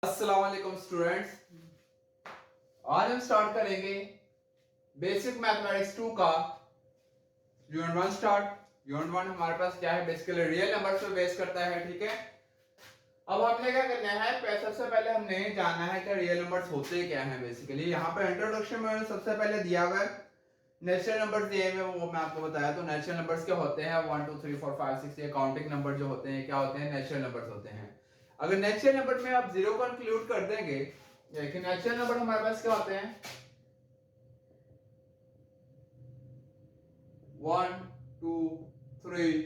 अस्सलाम वालेकुम स्टूडेंट्स। आज हम स्टार्ट करेंगे बेसिक मैथमेटिक्स 2 का यूनिट 1 स्टार्ट। यूनिट 1 हमारे पास क्या है, बेसिकली रियल नंबर्स पे बेस करता है। ठीक है, अब हमने क्या करना है, सबसे पहले हमने जानना है कि रियल नंबर्स होते क्या हैं। बेसिकली यहाँ पर इंट्रोडक्शन में सबसे पहले दिया हुआ है नेचुरल नंबर्स दिए हुए, वो मैं आपको बताया। तो नेचुरल नंबर्स क्या होते हैं, 1 2 3 4 5 6 ये काउंटिंग नंबर जो होते हैं क्या होते हैं, नेचुरल नंबर्स होते हैं। अगर नेचुरल नंबर में आप जीरो को इंक्लूड कर देंगे, देखिए नेचुरल नंबर हमारे पास क्या होते हैं, 1 2 3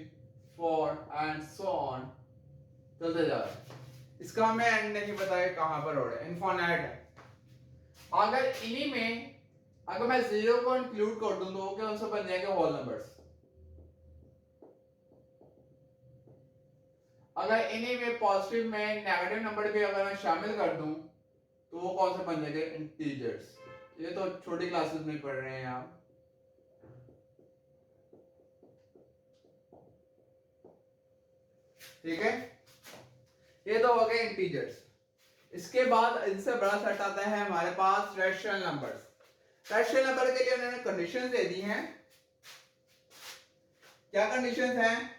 4 एंड सो ऑन, चलते जा रहे हैं। इसका हमें एंड नहीं पता है कहां पर हो रहा है, इनफाइनाइट है। अगर इन्हीं में अगर मैं जीरो को इंक्लूड कर दूं तो क्या उनसे बन जाएंगे होल नंबर्स। अगर इन्हीं में पॉजिटिव में नेगेटिव नंबर भी अगर मैं शामिल कर दूं तो वो कौन सा बन जाएंगे, इंटीजर्स। ये तो छोटी क्लासेस में पढ़ रहे हैं आप। ठीक है, ये तो हो गए इंटीजर्स। इसके बाद इनसे बड़ा सेट आता है हमारे पास रैशनल नंबर्स। रैशनल नंबर के लिए उन्होंने कंडीशंस दे दी हैं। क्या कंडीशंस हैं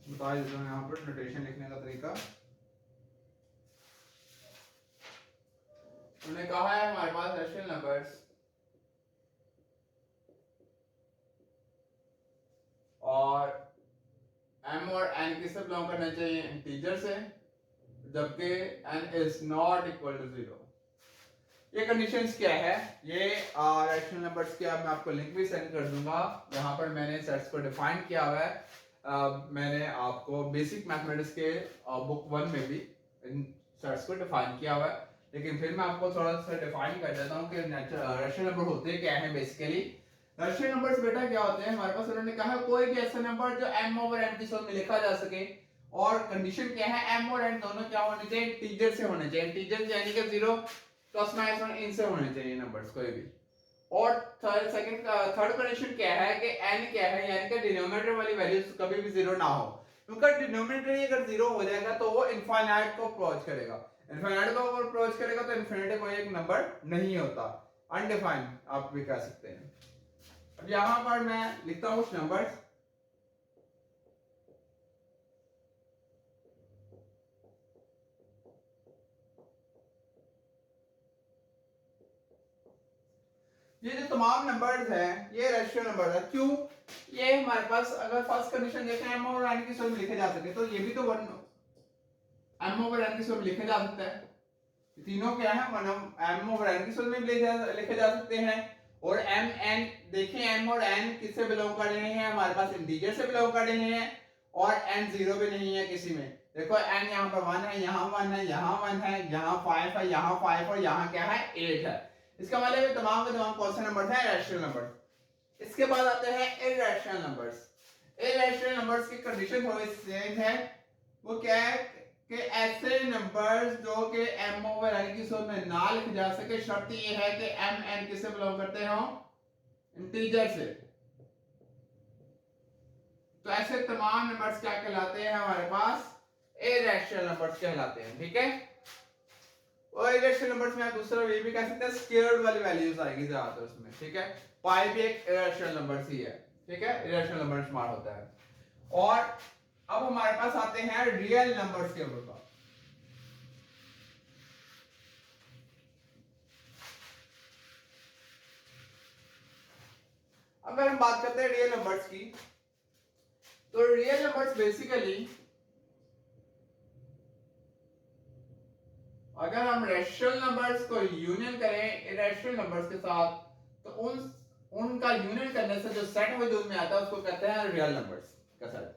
बता देता हूं, यहां पर नोटेशन लिखने का तरीका। उन्होंने कहा है हमारे पास रैशनल नंबर्स और m और n किससे बिलोंग करना चाहिए, इंटीजर से, जबकि n is not equal to zero. ये कंडीशंस क्या है, ये रैशनल नंबर्स के मैं आपको लिंक भी सेंड कर दूंगा। यहाँ पर मैंने सेट्स को डिफाइन किया हुआ है। मैंने आपको बेसिक मैथमेटिक्स के बुक 1 में भी इन सेट्स को डिफाइन किया हुआ है, लेकिन फिर मैं आपको थोड़ा सा डिफाइन कर देता हूँ कि रैशनल नंबर होते क्या है। बेसिकली रैशनल नंबर्स बेटा क्या होते हैं हमारे पास, उन्होंने कहा कोई भी ऐसा नंबर जो m ओवर n की सूरत में लिखा जा सके। और कंडीशन क्या है, m और n दोनों क्या होने चाहिए, इंटीजर से होने चाहिए। इंटीजर यानी कि जीरो प्लस माइनस वन इनसे होने चाहिए नंबर्स कोई भी। और थर्ड कंडीशन क्या है कि n क्या है, यानी कि डिनोमिनेटर वाली वैल्यूज कभी भी जीरो ना हो। क्योंकि डिनोमिनेटर ही अगर जीरो हो जाएगा तो वो इनफाइनाइट को अप्रोच करेगा। इनफाइनाइट को अगर अप्रोच करेगा तो इनफिनिटी कोई एक नंबर नहीं होता, अनडिफाइंड आप भी कह सकते हैं। अब यहां पर मैं लिखता हूं कुछ नंबर्स। ये जो तमाम नंबर्स हैं ये रैशनल नंबर है। क्यों, ये हमारे पास अगर फर्स्ट कंडीशन देखें m और n की सूरत में लिखे जा सके, तो ये भी तो वन m ओवर n की सूरत में लिखे जा सकता है। तीनों क्या है, वन m ओवर n की सूरत में लिखे जा सकते हैं। और m n देखें, m और n किससे बिलोंग कर रहे हैं, हमारे पास इंटीजर से बिलोंग कर रहे हैं। और n जीरो भी नहीं है किसी में। देखो n यहाँ पर 1 है, यहाँ 1 है, यहाँ 1 है, यहाँ 5 है, यहाँ 5 और यहाँ क्या है 8 है। इसका मतलब ये तमाम के तमाम कौन से नंबर हैं, रैशनल नंबर। इसके बाद आते हैं इरैशनल नंबर्स। इरैशनल नंबर्स की कंडीशन थोड़ी चेंज है। वो क्या है कि ऐसे नंबर्स जो कि m ओवर n की सूरत में ना लिखे जा सके, शर्त ये है कि m n किससे बिलोंग करते हो, इंटीजर से। तो ऐसे तमाम नंबर्स क्या कहलाते हैं हमारे पास, इरैशनल नंबर्स कहलाते हैं। ठीक है, और इरेशनल नंबर्स में आप दूसरा ये भी कह सकते हैं स्क्वायर्ड वाली वैल्यूज आएगी ज्यादातर उसमें। ठीक है, पाई भी एक इरेशनल नंबर ही है। ठीक है, इरेशनल नंबर शुमार होता है। और अब हमारे पास आते हैं रियल नंबर्स के ऊपर। अगर हम बात करते हैं रियल नंबर्स की, तो रियल नंबर्स बेसिकली अगर हम रैशनल नंबर्स को यूनियन करें इरेशनल नंबर्स के साथ, तो उनका यूनियन करने से जो सेट वजूद में आता है उसको कहते हैं रियल नंबर्स का सेट।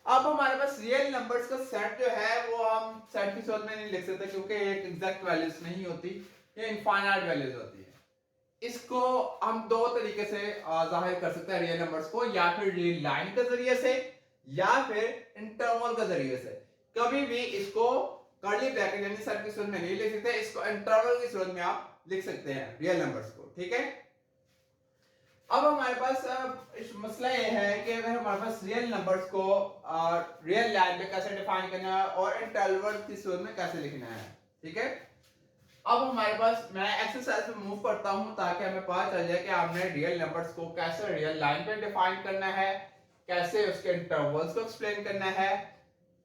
अब हमारे पास रियल नंबर्स का सेट जो है वो हम सेट की सूरत में नहीं लिख सकते, क्योंकि एक एग्जैक्ट वैल्यूज नहीं होती, ये इनफाइनाइट वैल्यूज होती है। इसको हम दो तरीके से जाहिर कर सकते हैं रियल नंबर्स को, या फिर रियल लाइन के जरिए से या फिर इंटरवल के जरिए से। कभी भी इसको कर्ली ब्रैकेट यानी सेट की सूरत में नहीं लिख सकते, इसको इंटरवल की सूरत में आप लिख सकते हैं रियल नंबर्स को। ठीक है, अब हमारे पास इस मसला ये है कि अगर हमारे पास रियल नंबर्स को रियल लाइन पे कैसे डिफाइन करना है और इंटरवल की सूरत में कैसे लिखना है, ठीक है। अब हमारे पास मैं एक्सरसाइज में मूव करता हूं ताकि हमें पता चल जाए कि आपने रियल नंबर्स को कैसे रियल लाइन पे डिफाइन करना है, कैसे उसके इंटरवल्स को एक्सप्लेन करना है,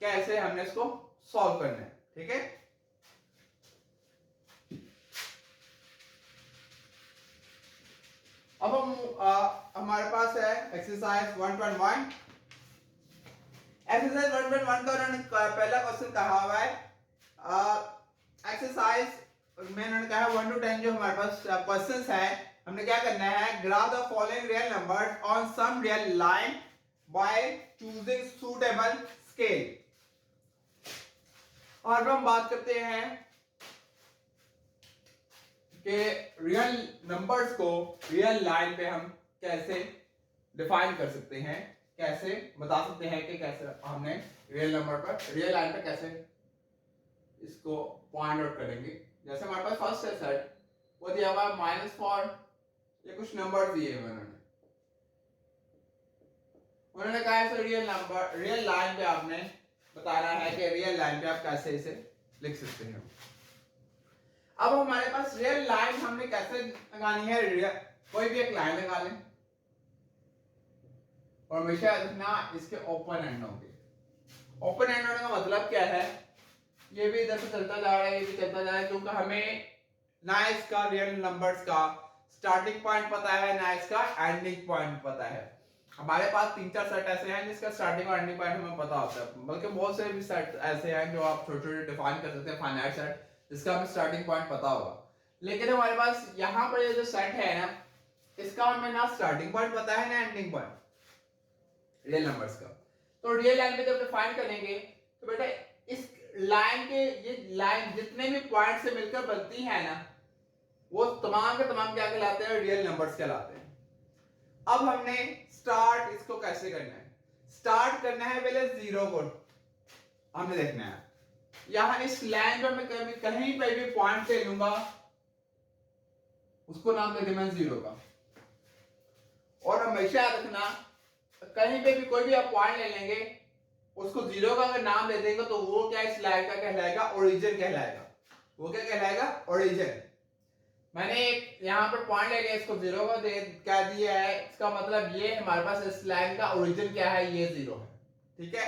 कैसे हमने इसको सॉल्व करना है, ठीक है। अब हम हमारे पास है एक्सरसाइज 1.1। एक्सरसाइज 1.1 का उन्होंने पहला क्वेश्चन कहा हुआ है एक्सरसाइज में उन्होंने कहा 1 to 10 जो हमारे पास क्वेश्चंस है, हमने क्या करना है, graph the following real numbers on some real line by choosing suitable scale. और हम बात करते हैं कि रियल नंबर्स को रियल लाइन पे हम कैसे डिफाइन कर सकते हैं, कैसे बता सकते हैं कि कैसे हमने रियल नंबर पर रियल लाइन पे कैसे इसको पॉइंट आउट करेंगे। जैसे हमारे पास फर्स्ट है सेट, वो दिया हुआ है -4, ये कुछ नंबर दिए हुए उन्होंने कहा है रियल नंबर रियल लाइन पे आपने बताना है कि रियल लाइन पे आप कैसे इसे लिख सकते हैं। अब हमारे पास रियल लाइन हमने कैसे लगानी है, कोई भी एक लाइन लगा लें और हमेशा देखना इसके ओपन एंड होंगे। ओपन एंड होने का मतलब क्या है, ये भी इधर से चलता जा रहा है, ये भी चलता जा रहा है, क्योंकि हमें ना इसका रियल नंबर्स का स्टार्टिंग पॉइंट पता है ना इसका एंडिंग पॉइंट पता है। हमारे पास 3-4 सेट ऐसे हैं जिसका स्टार्टिंग और एंडिंग पॉइंट हमें पता होता है, बल्कि बहुत से भी सेट ऐसे हैं जो आप छोटे छोटे डिफाइन कर सकते हैं, फाइनाइट सेट जिसका हमें स्टार्टिंग पॉइंट पता होगा। लेकिन हमारे पास यहाँ पर ये जो सेट है ना, इसका हमें ना स्टार्टिंग पॉइंट पता है ना एंडिंग पॉइंट रियल नंबर्स का। तो रियल लाइन में जब डिफाइन करेंगे तो बेटा इस लाइन के ये लाइन जितने भी पॉइंट से मिलकर बनती है ना, वो तमाम के तमाम क्या कहलाते हैं, रियल नंबर्स कहलाते हैं। अब हमने स्टार्ट इसको कैसे करना है, स्टार्ट करना है पहले 0 को हमने देखना है। यहां इस लाइन पर मैं कहीं पे भी पॉइंट ले लूंगा, उसको नाम देंगे मैं 0 का। और हमेशा रखना कहीं पे भी कोई भी आप पॉइंट ले लेंगे, उसको 0 का अगर नाम दे देंगे तो वो क्या इस लाइन का कहलाएगा, ओरिजिन कहलाएगा। वो क्या कहलाएगा, ओरिजिन। मैंने एक यहाँ पर पॉइंट ले लिया, इसको 0 का क्या दिया है, इसका मतलब ये हमारे पास इस लाइन का ओरिजिन क्या है, ये 0 है, ठीक है।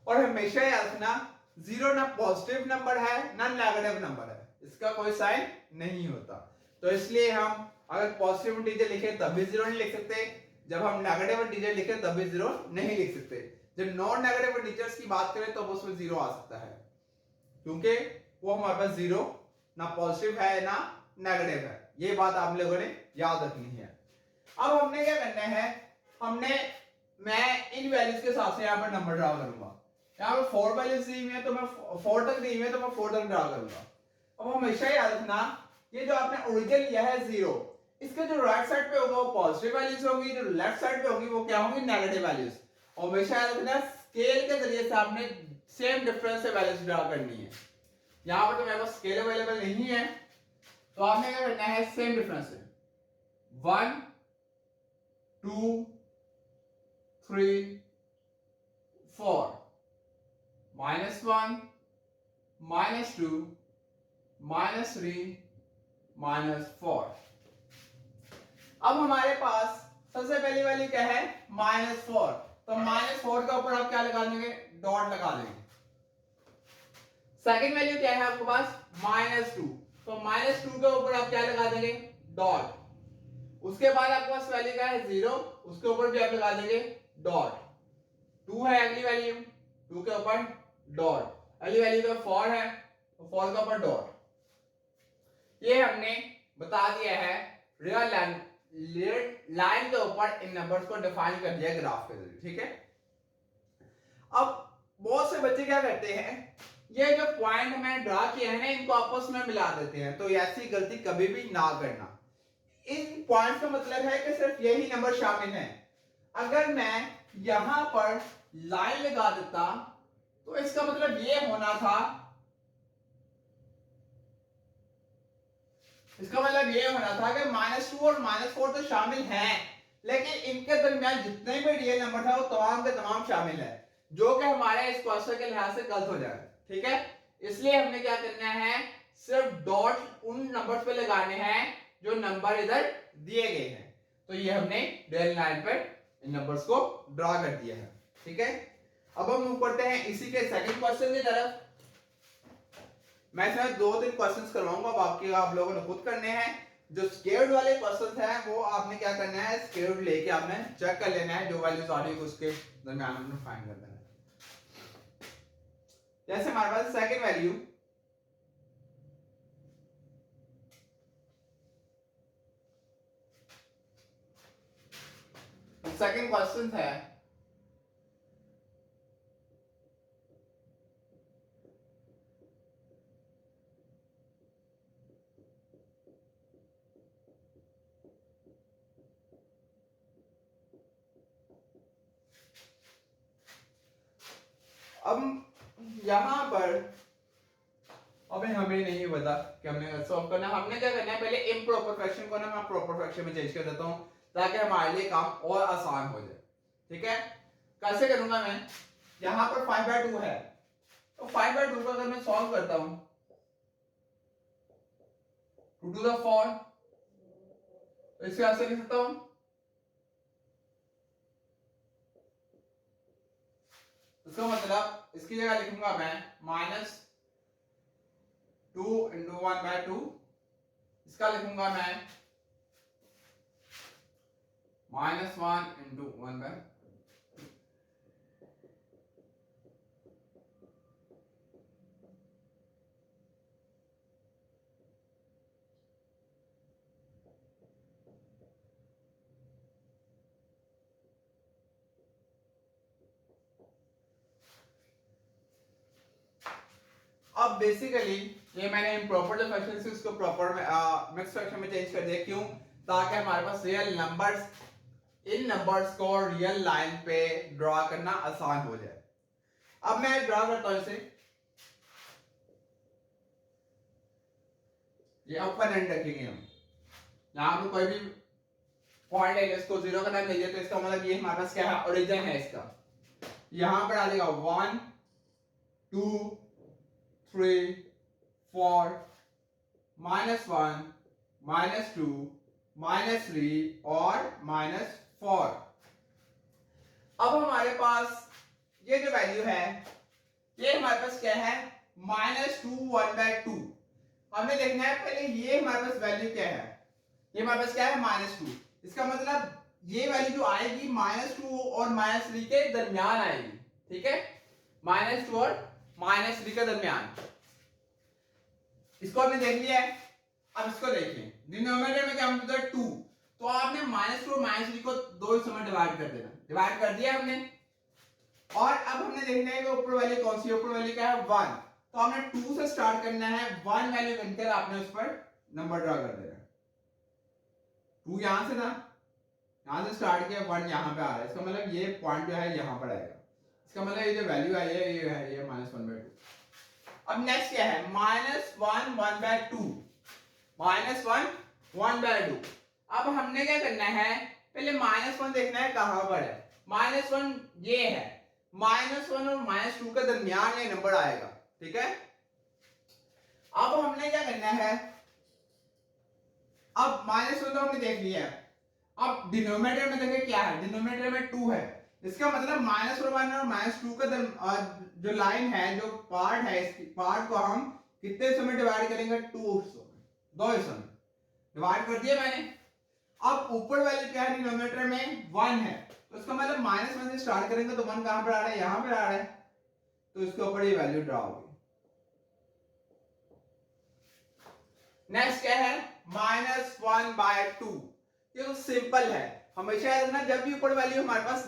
और हमेशा याद रखना 0 ना पॉजिटिव नंबर है ना नेगेटिव नंबर है, इसका कोई साइन नहीं होता। तो इसलिए हम अगर पॉजिटिव इंटीजर लिखे तब भी 0 नहीं लिख सकते, जब हम नेगेटिव इंटीजर लिखे तब भी 0 नहीं लिख सकते। जब नॉन नेगेटिव इंटीजर्स की बात करें तो उसमें 0 आ सकता है, क्योंकि वो हमारे पास 0 ना पॉजिटिव है ना नेगेटिव है। ये बात आप लोगों ने याद रखनी है। अब हमने क्या करना है, मैं इन वैल्यूज के साथ से यहाँ पर नंबर ड्रा करूंगा। यहाँ पर 4 वैल्यूज दी हुई है तो मैं 4 तक दी हुई है तो मैं 4 तक ड्रा करूंगा। अब हमेशा याद रखना ये जो आपने ओरिजिन लिया है 0, इसके जो राइट साइड पे होगा वो पॉजिटिव वैल्यूज होंगी, जो लेफ्ट साइड पे होगी वो क्या होंगी, नेगेटिव वैल्यूज। और हमेशा याद रखना स्केल के जरिए से आपने सेम डिफरेंस से वैल्यूज ड्रा करनी है। यहाँ पर तो मेरे पास स्केल अवेलेबल नहीं है, तो आपने क्या करना है, सेम डिफरेंस है 1 2 3 4 -1 -2 -3 -4। अब हमारे पास सबसे पहली वाली क्या है, -4, तो -4 के ऊपर आप क्या लगा देंगे, डॉट लगा देंगे। सेकंड वैल्यू क्या है आपके पास, -2, तो -2 के ऊपर आप क्या लगा देंगे, डॉट। उसके बाद आपके पास वैल्यू क्या है 0, उसके ऊपर भी आप लगा देंगे डॉट। 2 है अगली वैल्यू, 2 के ऊपर डॉट। अगली वैल्यू तो 4 है, तो 4 के ऊपर डॉट। ये हमने बता दिया है रियल लाइन के ऊपर इन नंबर्स को डिफाइन कर दिया ग्राफ के जरिए, ठीक है। अब बहुत से बच्चे क्या करते हैं, ये जो पॉइंट मैंने ड्रा किए हैं ना, इनको आपस में मिला देते हैं, तो ऐसी गलती कभी भी ना करना। इन पॉइंट्स का मतलब है कि सिर्फ यही नंबर शामिल है। अगर मैं यहां पर लाइन लगा देता तो इसका मतलब ये होना था इसका मतलब ये होना था कि -2 और -4 तो शामिल हैं, लेकिन इनके दरमियान जितने भी रियल नंबर था वो तमाम के तमाम शामिल है, जो कि हमारे इस क्वेश्चन के लिहाज से गलत हो जाएगा। ठीक है, इसलिए हमने क्या करना है, सिर्फ डॉट उन नंबर्स पे लगाने हैं जो नंबर इधर दिए गए हैं। तो ये हमने डेल लाइन पर इन नंबर्स को ड्रा कर दिया है। ठीक है, अब हम मूव करते हैं इसी के सेकंड क्वेश्चन की तरफ। मैं इसमें 2-3 क्वेश्चंस करवाऊंगा, बाकी आप लोगों ने खुद करने हैं। जो स्केयर्ड वाले क्वेश्चंस हैं वो आपने क्या करना है, स्केयर्ड लेके आपने चेक कर लेना है, जो वैल्यूज आ रही है उसके दरमियान हमने फाइंड कर देना है। जैसे हमारे पास सेकंड वैल्यू सेकंड क्वेश्चन है, अब यहां पर अबे हमें नहीं पता कि हमने सॉल्व करना है। हमने क्या करना है, पहले इम्प्रॉपर फ्रैक्शन को ना मैं प्रॉपर फ्रैक्शन में चेंज कर देता हूं ताकि हमारे लिए काम और आसान हो जाए। ठीक है, कैसे करूंगा मैं, यहां पर 5/2 है, तो 5/2 को अगर मैं सॉल्व करता हूं 2 to the 4, तो इसके ऐसे लिख सकता हूं, इसका मतलब इसकी जगह लिखूंगा मैं -2 into 1/2, इसका लिखूंगा मैं -1 into 1/2। अब बेसिकली ये मैंने इम्प्रॉपर जो फ्रैक्शन से उसको प्रॉपर में मिक्स फ्रैक्शन में चेंज कर दिया। क्यों, ताकि हमारे पास रियल नंबर्स, इन नंबर्स को रियल लाइन पे ड्रॉ करना आसान हो जाए। अब मैं ड्रॉ करता हूं इसे, ये ओपन एंड रखेंगे हम, यहां पे कोई भी पॉइंट है इसको 0 का नाम दीजिए, तो इसका मतलब ये हमारे पास क्या है, ओरिजिन है इसका। यहां पर आ जाएगा 1 2 3 4 -1 -2 -3 और -4। अब हमारे पास ये जो वैल्यू है, ये हमारे पास क्या है, -2 1/2। हमने देखना है पहले ये हमारे पास वैल्यू क्या है, ये हमारे पास क्या है, -2। इसका मतलब ये वैल्यू जो आएगी -2 और -3 के दरमियान आएगी। ठीक है, -2 और -3 के दरमियान, इसको आपने देख लिया है। अब इसको देखिए, डिनोमिनेटर में क्या होता है 2, तो आपने -2 और -3 को दो हिस्सों में डिवाइड कर देना, डिवाइड कर दिया हमने। और अब हमने देखना है कि ऊपर वाली कौन सी, ऊपर वाली क्या है 1, तो हमने 2 से स्टार्ट करना है, 1 वैल्यू बनकर आपने उस पर नंबर ड्रा कर देना। 2 यहां से था, यहां से स्टार्ट किया, 1 यहां पे आ रहा है, इसका मतलब ये पॉइंट जो है यहां पर आएगा। इसका मतलब ये जो वैल्यू आई है ये है, ये -1/2। अब नेक्स्ट क्या है, -1 1/2, -1 1/2। अब हमने क्या करना है, पहले -1 देखना है कहां पर है, -1 ये है, -1 और -2 के दरमियान ये नंबर आएगा। ठीक है, अब हमने क्या करना है, अब -1 तो हमने देख लिया है। अब डिनोमिनेटर में देखिए क्या है, डिनोमिनेटर में 2 है, इसका मतलब -1 और -2 का जो लाइन है, जो पार्ट है, इसकी पार्ट को हम कितने हिस्सों में डिवाइड करेंगे, 2 हिस्सों में, 2 हिस्सों में डिवाइड कर दिया मैंने। अब ऊपर वाले क्या है, डिनोमिनेटर में 1 है, तो इसका मतलब -1 से स्टार्ट करेंगे तो 1 कहां पर आ रहा है, यहां पर आ रहा है, तो इसके ऊपर ये वैल्यू ड्रा होगी। नेक्स्ट क्या है, -1/2। ये तो सिंपल है, हमेशा याद रखना जब भी ऊपर वैल्यू हमारे पास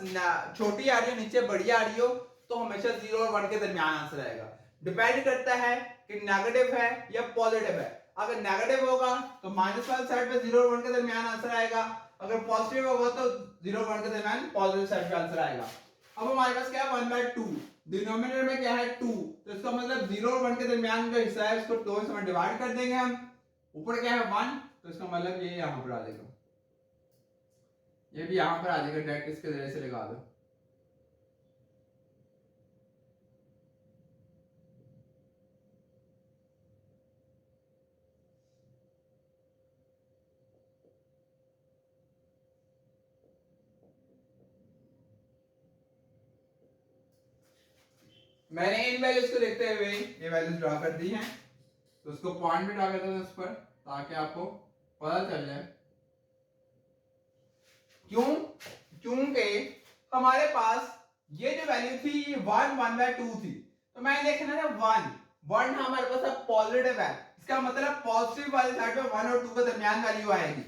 छोटी आ रही हो, नीचे बड़ी आ रही हो, तो हमेशा 0 और 1 के दरमियान आंसर आएगा। डिपेंड करता है कि नेगेटिव है या पॉजिटिव है। अगर नेगेटिव होगा तो माइनस वाली साइड पे 0 और 1 के दरमियान आंसर आएगा, अगर पॉजिटिव होगा तो 0 और 1 के दरमियान पॉजिटिव साइड पे आंसर आएगा। अब हमारे पास क्या है, 1/2, डिनोमिनेटर में क्या है 2, तो इसका मतलब 0 और 1 के दरमियान जो हिस्सा है उसको 2 हिस्सों में डिवाइड कर देंगे हम, ऊपर क्या है 1, तो इसका मतलब ये यहां पर आ जाएगा, ये भी यहां पर आ जाएगा, डायरेक्ट इसके जरिए से लगा दो। मैंने इन वैल्यूज को देखते हुए ये वैल्यूज ड्रा कर दी हैं, तो उसको पॉइंट भी ड्रा करते हैं उस पर, ताकि आपको पता चल जाए। क्यों? क्योंकि हमारे पास ये जो वैल्यू थी 1/2 थी, तो मैंने देखना था 1 हमारे पास अब पॉजिटिव है, इसका मतलब पॉजिटिव वाली साइड पे 1 और 2 के दरमियान वैल्यू आएगी।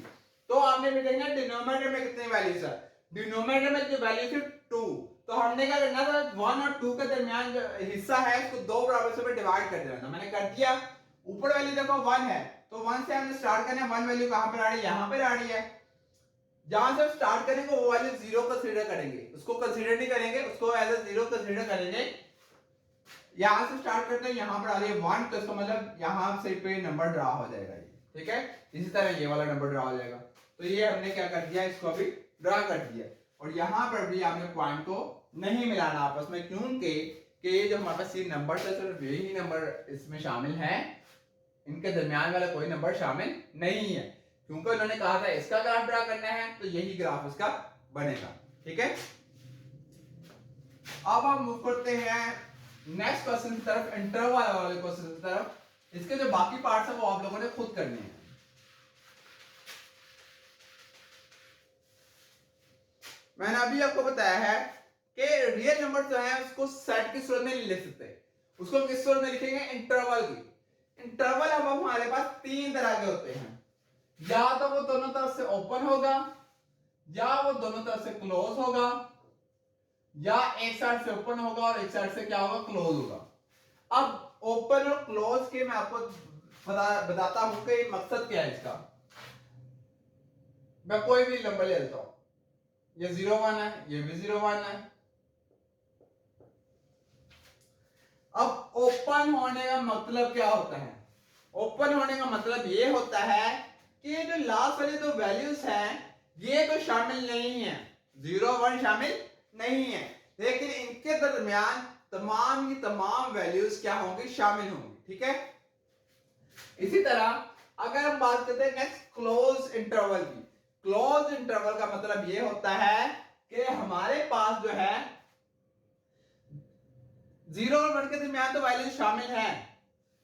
तो आपने भी देखना डिनोमिनेटर में कितनी वैल्यूज है, डिनोमिनेटर में जो वैल्यू थी 2, तो हमने क्या करना था 1 और 2 के दरमियान जो हिस्सा है इसको दो बराबर से डिवाइड कर देना था। मैंने कर दिया। ऊपर वैल्यू देखो 1 है, तो 1 से हमने स्टार्ट करना है। 1 वैल्यू कहां पर आ रही है, यहां पर आ रही है। जहां से स्टार्ट करेंगे वो वैल्यू 0 कंसीडर करेंगे, उसको कंसीडर नहीं करेंगे, उसको एज अ 0 कंसीडर करेंगे। यहां से स्टार्ट करते हैं, यहां पर आ रही है 1, तो इसका मतलब यहां से पे नंबर ड्रा हो जाएगा ये, ठीक है। इसी तरह ये वाला नंबर ड्रा हो जाएगा। तो ये हमने क्या कर दिया, इसको अभी ड्रा कर दिया। और यहां पर भी आपने पॉइंट को नहीं मिलाना आपस में, क्योंकि ये जो हमारे पास ये नंबर है सिर्फ यही नंबर इसमें शामिल है, इनके दरमियान वाला कोई नंबर शामिल नहीं है, क्योंकि उन्होंने कहा था इसका ग्राफ ड्रा करना है, तो यही ग्राफ इसका बनेगा, ठीक है। अब हम मूव करते हैं नेक्स्ट क्वेश्चन की तरफ, इंटरवल वाले क्वेश्चन की तरफ। इसके जो बाकी पार्ट्स हैं वो आप लोगों ने खुद करने हैं। मैंने अभी आपको बताया है कि रियल नंबर जो है उसको सेट की सूरत में नहीं लिख सकते, उसको किस सूरत में लिखेंगे, इंटरवल की। इंटरवल अब हमारे पास तीन तरह के होते हैं, या तो वो दोनों तरफ से ओपन होगा, या वो दोनों तरफ से क्लोज होगा, या एक साइड से ओपन होगा और एक साइड से क्या होगा, क्लोज होगा। अब ओपन और क्लोज के मैं आपको बताता हूं कि मकसद क्या है इसका। मैं कोई भी नंबर ले लेता हूं, ये 0 1 है, ये भी 0 1 है। अब ओपन होने का मतलब क्या होता है, ओपन होने का मतलब ये होता है कि ये जो लास्ट वाली दो वैल्यूज हैं ये तो शामिल नहीं है, 0 1 शामिल नहीं है, लेकिन इनके दरमियान तमाम की तमाम वैल्यूज क्या होंगी, शामिल होंगी, ठीक है। इसी तरह अगर हम बात करते हैं नेक्स्ट क्लोज इंटरवल की, क्लोज इंटरवल का मतलब ये होता है कि हमारे पास जो है 0 और 1 के दरमियान तो वैल्यू शामिल है,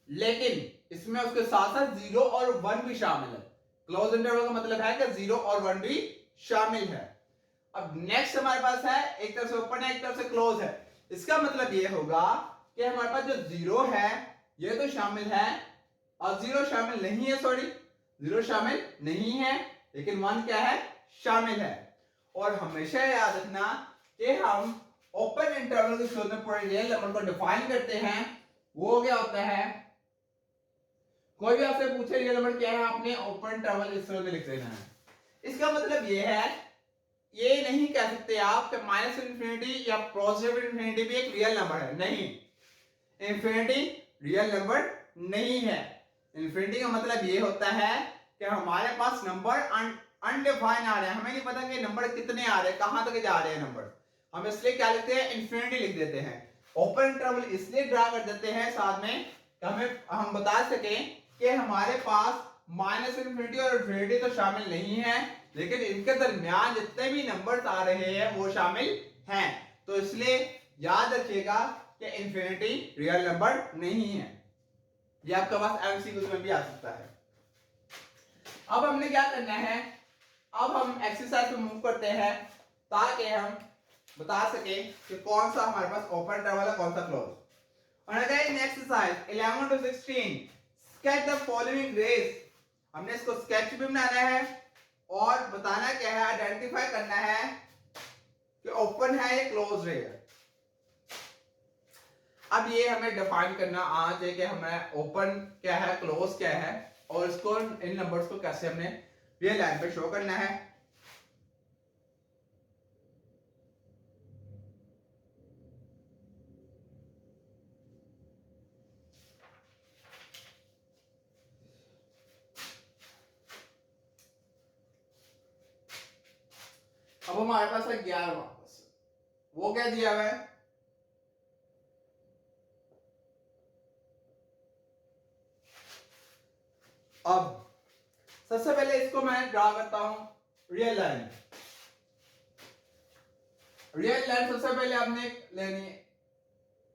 लेकिन इसमें उसके साथ साथ 0 और 1 भी शामिल है। क्लोज इंटरवल का मतलब है कि 0 और 1 भी शामिल है। अब नेक्स्ट हमारे पास है, एक तरफ से ओपन है, एक तरफ से क्लोज है। इसका मतलब ये होगा कि हमारे पास जो 0 है ये तो शामिल है, और 0 शामिल नहीं है, सॉरी 0 शामिल नहीं है, लेकिन 1 क्या है, शामिल है। और हमेशा याद रखना कि हम ओपन इंटरवल के सूरत में पूरे रियल नंबर को डिफाइन करते हैं। वो क्या होता है, कोई भी आपसे पूछे रियल नंबर क्या है, आपने ओपन इंटरवल इस सूरत में लिख देना है। इसका मतलब ये है, ये नहीं कह सकते आप कि माइनस इंफिनिटी या पॉजिटिव इंफिनिटी भी एक रियल नंबर है, नहीं, इंफिनिटी रियल नंबर नहीं है। इंफिनिटी का मतलब ये होता है कि हमारे पास नंबर अनडिफाइन आ रहे हैं, हमें नहीं पता कि नंबर कितने आ रहे हैं, कहां तक जा रहे हैं नंबर, हम इसलिए क्या लिखते हैं, इंफिनिटी लिख देते हैं। ओपन इंटरवल इसलिए ड्रा कर देते हैं साथ में कि हम बता सकें कि हमारे पास माइनस इंफिनिटी और इंफिनिटी तो शामिल नहीं है, लेकिन इनके दरमियान जितने भी नंबर्स आ रहे हैं वो शामिल हैं। तो इसलिए याद रखिएगा कि इंफिनिटी रियल नंबर नहीं है। ये आपके पास एमसीक्यू में भी आ सकता है। अब हमने क्या करना है, अब हम एक्सरसाइज पे मूव करते हैं ताकि हम बता सके कि कौन सा हमारे पास ओपन इंटरवल है, कौन सा क्लोज। और again exercise 11 to 16 sketch the following rays. हमने इसको स्केच भी बनाना है और बताना क्या है, आइडेंटिफाई करना है कि ओपन है या क्लोज रे है। अब ये हमें डिफाइन करना आज है कि हमें ओपन क्या है, क्लोज क्या है, और इसको इन नंबर्स को कैसे हमने रियल लाइन पे शो करना है। अब हमारे पास है 11 वापस, वो क्या दिया हुआ है, अब सबसे पहले इसको मैं ड्रा करता हूं रियल लाइन। रियल लाइन सबसे पहले आपने लेनी है,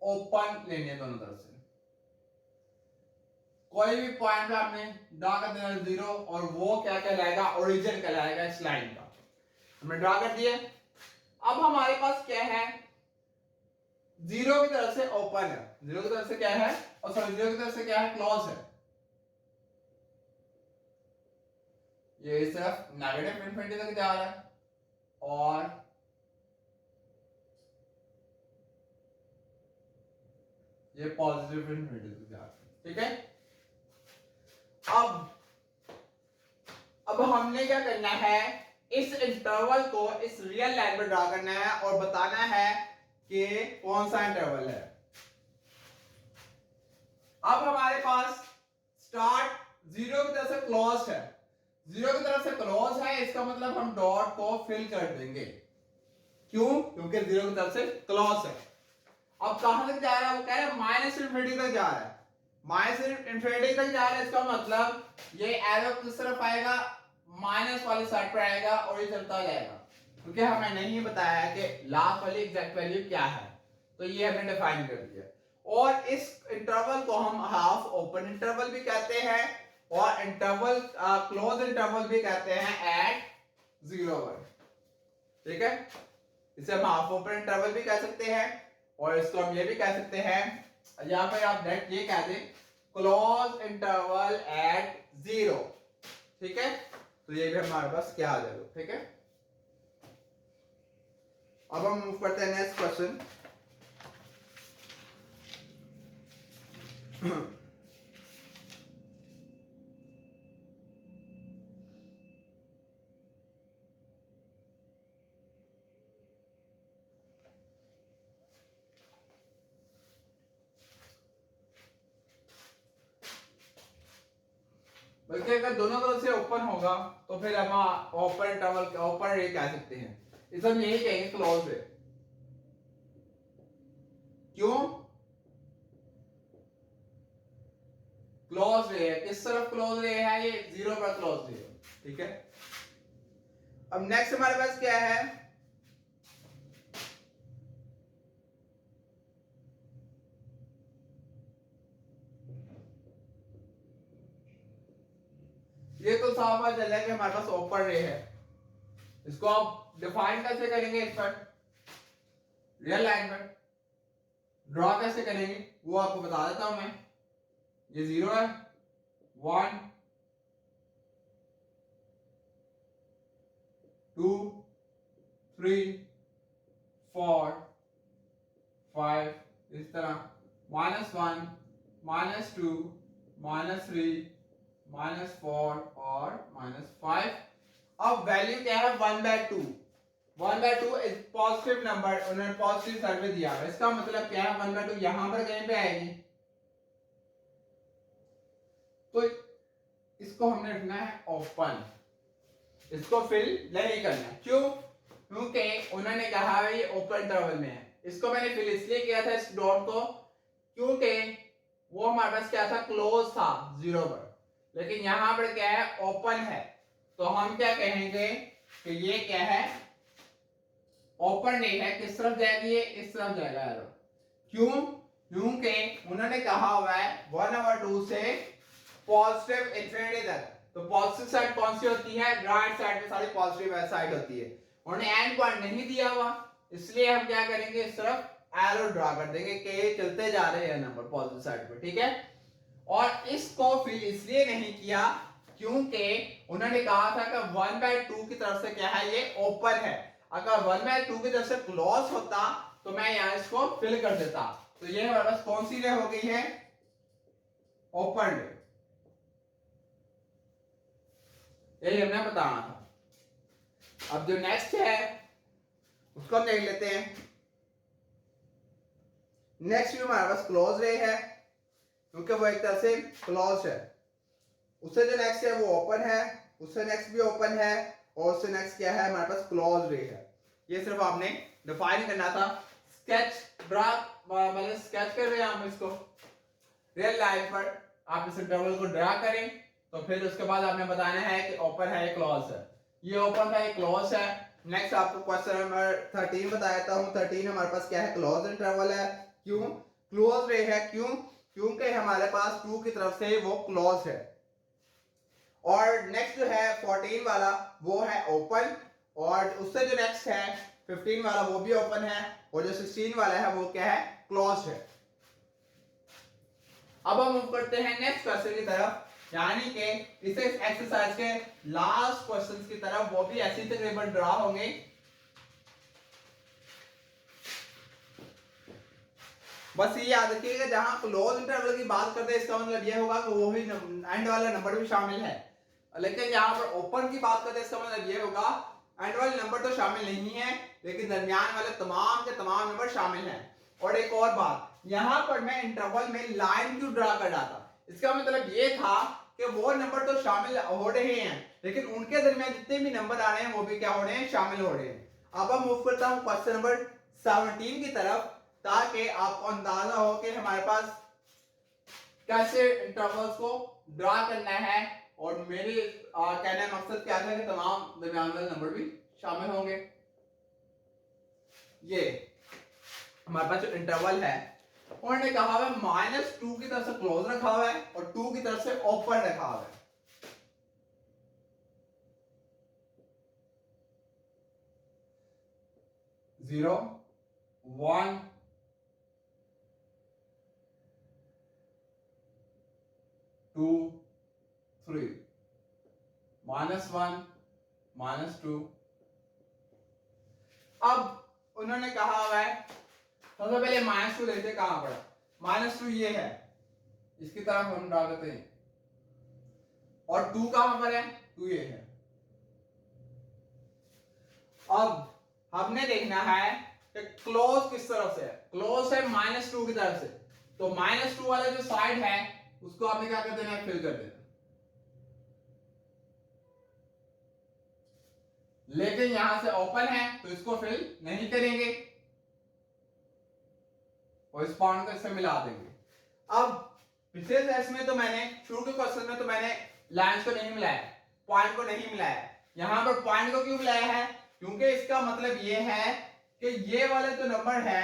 ओपन लेनी है दोनों तरफ से। कोई भी पॉइंट पे आपने ड्रा कर देना 0 और वो क्या कहलाएगा, ओरिजिन कहलाएगा इस लाइन का। हमने ड्रा कर दिया। अब हमारे पास क्या है, 0 की तरफ से ओपन है, 0 की तरफ से क्या है, और सॉरी 0 की तरफ से क्या है, क्लोज है। ये इस तरफ नेगेटिव इन्फिनिटी तक जा रहा है और ये पॉजिटिव इन्फिनिटी तक जा रहा है। ठीक है, अब हमने क्या करना है, इस इंटरवल को इस रियल लाइन पर ड्रा करना है और बताना है कि कौन सा इंटरवल है। अब हमारे पास स्टार्ट 0 की तरफ से क्लोज है, 0 की तरफ से क्लोज है, इसका मतलब हम डॉट को फिल कर देंगे। क्यों? क्योंकि 0 की तरफ से क्लोज है। अब कहां तक जा रहा है, वो कह रहा है माइनस इन्फिनिटी तक जा रहा है, माइनस इन्फिनिटी तक जा रहा है। इसका मतलब ये एरो किस तरफ आएगा, माइनस वाली साइड पर आएगा और ये चलता जाएगा, क्योंकि हमें नहीं बताया है कि लास्ट वाली एग्जैक्ट वैल्यू क्या है, तो ये हमने डिफाइन कर दिया। और इस इंटरवल को हम हाफ ओपन इंटरवल भी कहते हैं और इंटरवल क्लोज इंटरवल भी कहते हैं एट 0 ठीक है, इसे हम हाफ ओपन इंटरवल भी कह सकते हैं और इसको हम ये भी कह सकते हैं, यहां पर आप डायरेक्ट ये कह दें क्लोज इंटरवल एट 0। ठीक है, तो ये भी हमारे पास क्या आ जाएगा। ठीक है, अब हम मूव करते हैं नेक्स्ट क्वेश्चन। बल्कि अगर दोनों तरफ से ओपन होगा तो फिर हम ओपन इंटरवल ओपन रे कह सकते हैं, इसे हम यही कहेंगे क्लोज रे। क्यों क्लोज रे है, किस तरफ क्लोज रे है, ये 0 पर क्लोज रे है। ठीक है, अब नेक्स्ट हमारे पास क्या है, ये तो साफ बात चल रहा है कि हमारे पास ओपन रे है। इसको आप डिफाइन कैसे करेंगे, इस पर रियल लाइन पर ड्रॉ कैसे करेंगे वो आपको बता देता हूं मैं। ये 0 है, 1 2 3 4 5 इस तरह, -1 -2 -3 -4 और -5। अब वैल्यू क्या है, 1/2। 1/2 इज पॉजिटिव नंबर, उन्होंने पॉजिटिव साइड में दिया है, इसका मतलब क्या है 1/2 यहां पर कहीं पे आएगी, तो इसको हमने रखना है ओपन, इसको फिल नहीं करना। क्यों? क्योंकि उन्होंने कहा है ये ओपन इंटरवल में है। इसको मैंने फिल इसलिए किया था इस डॉट को क्योंकि वो हमारे पास क्या था, क्लोज था 0 पर, लेकिन यहां पर क्या है, ओपन है, तो हम क्या कहेंगे कि ये क्या है, ओपन नहीं है। किस तरफ जाएगी, ये इस तरफ जाएगा एरो। क्यों? क्योंकि उन्होंने कहा हुआ है 1/2 से पॉजिटिव इंफिनिटी तक, तो पॉजिटिव साइड कौन सी होती है, राइट साइड में सारी पॉजिटिव साइड होती है। उन्होंने एंड पॉइंट नहीं दिया हुआ, इसलिए हम क्या करेंगे, इस तरफ एरो ड्रा कर देंगे कि चलते जा रहे हैं नंबर पॉजिटिव साइड पर। ठीक है, और इसको फिल इसलिए नहीं किया क्योंकि उन्होंने कहा था कि 1/2 की तरफ से क्या है, ये ओपन है। अगर 1/2 की तरफ से क्लोज होता तो मैं यहां इसको फिल कर देता, तो ये हमारे पास कौन सी रे हो गई है, ओपन रे। यही हमने बताना था। अब जो नेक्स्ट है उसको हम देख लेते हैं। नेक्स्ट भी हमारे पास क्लोज रे है क्योंकि वो एक तरह से क्लोज है। उससे जो नेक्स्ट है वो ओपन है, उससे नेक्स्ट भी ओपन है और उससे नेक्स्ट क्या है, हमारे पास क्लोज रे है। ये सिर्फ आपने डिफाइन करना था। स्केच ड्रा मतलब स्केच कर रहे हैं हम इसको रियल लाइफ पर, आप इस इंटरवल को ड्रा करें तो फिर उसके बाद आपने बताना है कि ओपन है या क्लोज है। ये ओपन है या क्लोज है। नेक्स्ट आपको क्वेश्चन नंबर 13 बताया हूं। 13 हमारे पास क्या है, क्लोज इंटरवल है। क्यों क्लोज रे है, क्यों, क्योंकि हमारे पास 2 की तरफ से वो क्लोज है। और नेक्स्ट जो है 14 वाला वो है ओपन, और उससे जो नेक्स्ट है 15 वाला वो भी ओपन है, और जो 16 वाला है वो क्या है, क्लोज है। अब हम मूव करते हैं नेक्स्ट क्वेश्चन की तरफ, यानी कि इस एक्सरसाइज के लास्ट क्वेश्चंस की तरफ, वो भी ऐसी तकरीबन ड्रा होंगे। बस ये याद रखिएगा जहां क्लोज इंटरवल की बात करते हैं इसका मतलब ये होगा कि वो भी एंड वाला नंबर भी शामिल है, लेकिन यहाँ पर ओपन की बात करते हैं इसका मतलब ये होगा एंड वाले नंबर तो शामिल नहीं है, लेकिन दरमियान वाले तमाम के तमाम नंबर शामिल हैं। और एक और बात, यहाँ पर मैं इंटरवल में लाइन क्यों ड्रा कर रहा था, इसका मतलब ये था कि वो नंबर तो शामिल हो रहे हैं, लेकिन उनके दरमियान जितने भी नंबर आ रहे हैं वो भी क्या हो रहे हैं, शामिल हो रहे हैं। अब हम मूव करता हूँ क्वेश्चन नंबर 17 की तरफ, ताकि आपको अंदाजा हो कि हमारे पास कैसे इंटरवल्स को ड्रा करना है। और मेरे कहने का मकसद क्या था कि तमाम दरमियान वाले नंबर भी शामिल होंगे। ये हमारे पास जो इंटरवल है उन्होंने कहा हुआ है -2 की तरफ से क्लोज रखा हुआ है और 2 की तरफ से ओपन रखा हुआ है। जीरो 1 2 3 -1 -2। अब उन्होंने कहा हुआ है सबसे पहले -2 देखते कहां पड़ा, -2 ये है, इसकी तरफ हम ड्रा करते हैं, और 2 कहां पर है, 2 ये है। अब हमने देखना है कि क्लोज किस तरफ से है, क्लोज है -2 की तरफ से, तो -2 वाला जो साइड है उसको आपने क्या कर देना है, फिल कर देना। लेकिन यहां से ओपन है तो इसको फिल नहीं करेंगे और इस पॉइंट को इससे मिला देंगे। अब पिछले सेशन में तो मैंने शुरू के क्वेश्चन में तो मैंने लाइंस को नहीं मिलाया, पॉइंट को नहीं मिलाया। यहां पर पॉइंट को क्यों मिलाया है, क्योंकि इसका मतलब ये है कि ये वाले जो नंबर है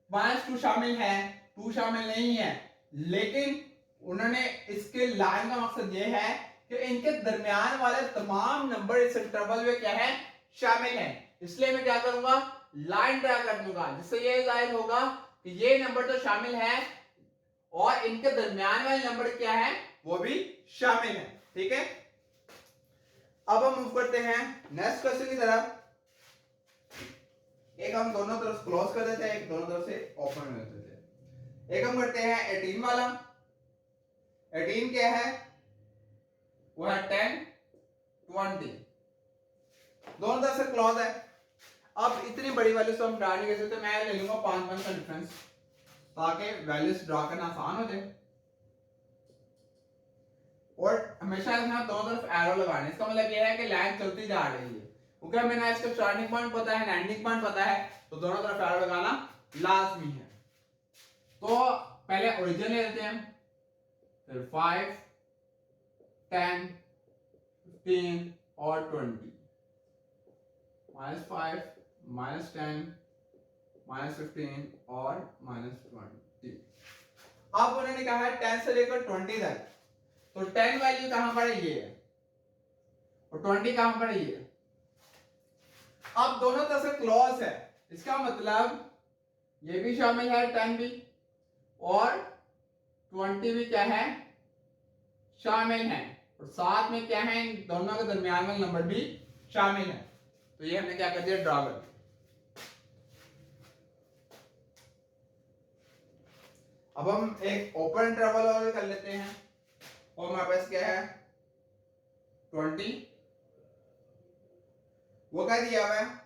-2 शामिल है, 2 शामिल नहीं है, लेकिन उन्होंने इसके लाइन का मकसद ये है कि इनके दरमियान वाले तमाम नंबर इस इंटरवल में क्या है, शामिल हैं। इसलिए मैं क्या करूंगा, लाइन ड्रा कर दूंगा, जिससे ये जाहिर होगा कि ये नंबर तो शामिल है और इनके दरमियान वाले नंबर क्या है, वो भी शामिल है। ठीक है, अब हम मूव करते हैं नेक्स्ट क्वेश्चन की तरफ। एक हम दोनों तरफ क्लोज कर देते हैं, एक दोनों तरफ से ओपन कर देते हैं। एक हम करते हैं 18 वाला। 18 क्या है, वो है 10 20, दोनों तरफ से क्लोज है। अब इतनी बड़ी वैल्यूज तो हम ड्रा नहीं कर सकते, मैं ले लूंगा 5 का डिफरेंस, ताकि वैल्यूज ड्रा करना आसान हो जाए। और हमेशा दोनों तरफ एरो लगाने, इसका मतलब यह है कि लाइन चलती जा रही है, क्योंकि हमें ना इसका स्टार्टिंग पॉइंट पता है ना एंडिंग पॉइंट पता है, तो दोनों तरफ एरो लगाना लाजमी है। तो पहले ओरिजिन ले लेते हैं, फिर 5 10 15 और 20, -5 -10 -15 और -20। अब उन्होंने कहा है 10 से लेकर 20 तक, तो 10 वैल्यू कहां पर है, ये है, और 20 कहां पर है, ये। अब दोनों तरफ से क्लोज है, इसका मतलब ये भी शामिल है 10 भी, और 20 भी क्या है, शामिल है, और साथ में क्या है, इन दोनों के दरमियान में नंबर भी शामिल है। तो ये हमने क्या कर दिया, ड्रा कर दिया। अब हम एक ओपन इंटरवल और कर लेते हैं, और हमारे पास क्या है 20, वो क्या दिया हुआ है,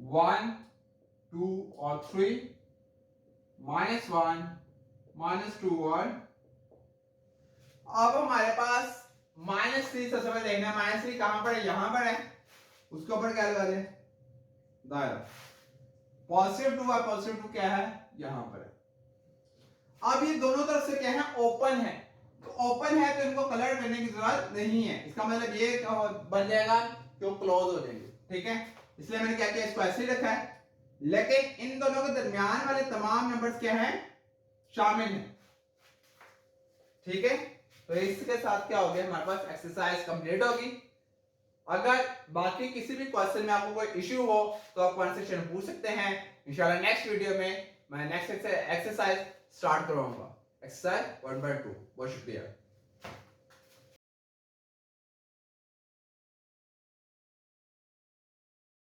1 2 और 3 -1 -2 और अब हमारे पास -3 सबसे पहले देखना है -3 कहां पर है, यहां पर है, उसके ऊपर क्या लगा दें दायरा। +2 है, +2 क्या है यहां पर है। अब ये दोनों तरफ से क्या है ओपन है, तो ओपन है तो इनको कलर करने की जरूरत नहीं है, इसका मतलब ये बन जाएगा कि वो क्लोज हो जाएंगे, ठीक है। इसलिए मैंने क्या किया इसको ऐसे ही रखा है, लेकिन इन दोनों के दरमियान वाले तमाम नंबर्स क्या हैं शामिल हैं, ठीक है। तो इसके साथ क्या हो गया हमारे पास एक्सरसाइज कंप्लीट होगी। अगर बाकी किसी भी क्वेश्चन में आपको कोई इश्यू हो तो आप कमेंट सेक्शन में पूछ सकते हैं। इंशाल्लाह नेक्स्ट वीडियो में मैं नेक्स्ट एक्सरसाइज स्टार्ट करवाऊंगा, एक्सरसाइज 1/2। बहुत शुक्रिया।